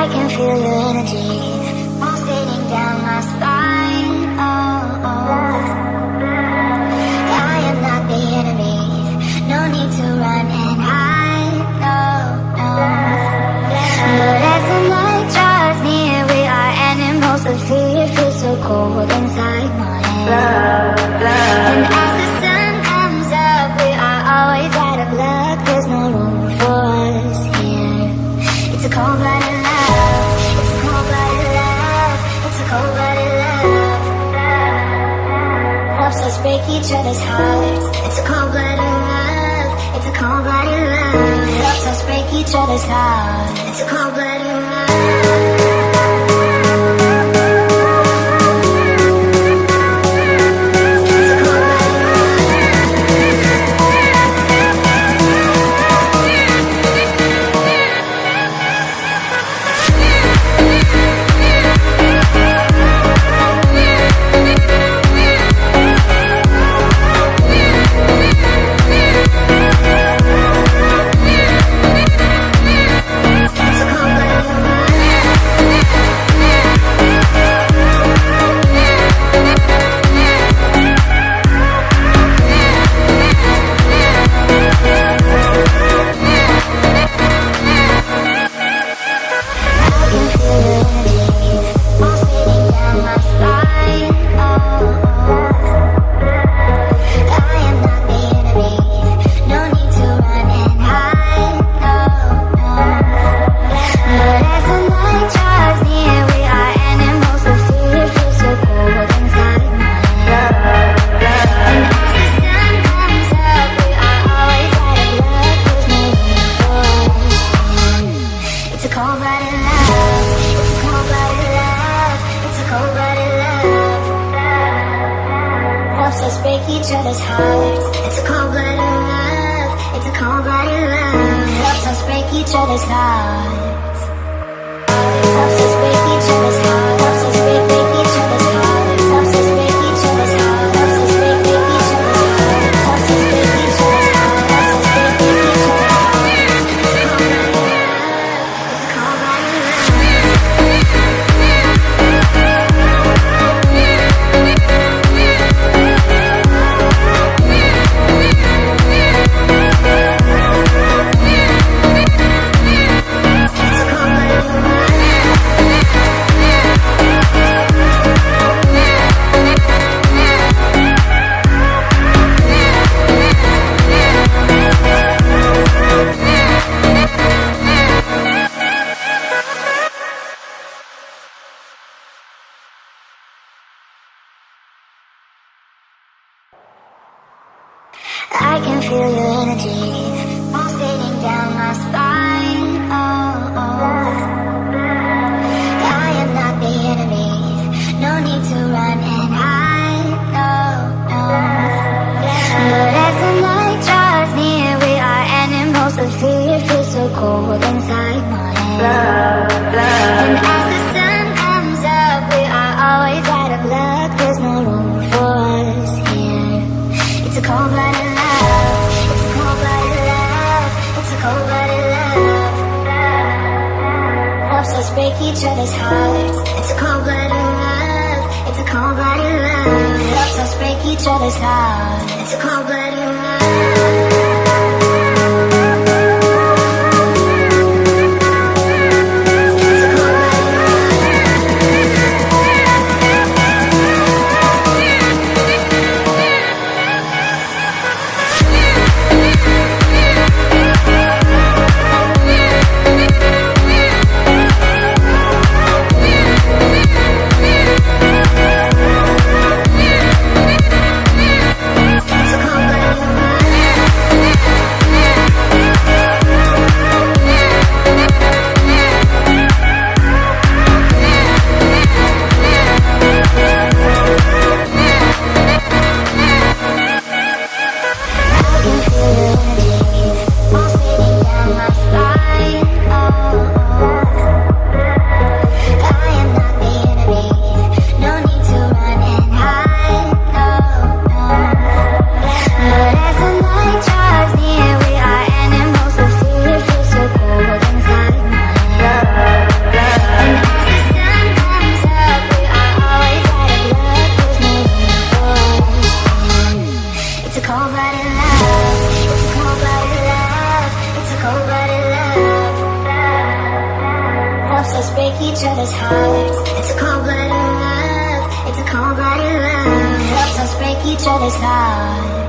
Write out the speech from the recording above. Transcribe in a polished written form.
I can feel your energy pulsating down my spine. Oh, oh. I am not the enemy. No need to run and hide. No, no. But as the night draws near, we are animals of fear. Feels so cold inside my head. And as the sun comes up, we are always out of luck. There's no room for us here. It's a cold-blooded love. It's a cold-blooded love. It's a cold-blooded love. Helps us break each other's hearts. It's a cold-blooded love. It's a cold-blooded love. Helps us break each other's hearts. It's a cold-blooded love. I can feel your energy pulsating down my spine. Oh, oh. I am not the enemy. No need to run and hide. No, no. But as the night draws near, we are animals of fear. Feels so cold inside my head. And as the sun comes up, we are always out of luck. There's no room for us here. It's a cold-blooded love. It's a cold-blooded love. It's a cold-blooded love. Helps us break each other's hearts. It's a cold-blooded love. It's a cold-blooded love. Helps us break each other's hearts. It's a cold-blooded love. It's a cold-blooded love. each other's hearts. It's a cold-blooded love. It's a cold-blooded love. Love songs break each other's hearts.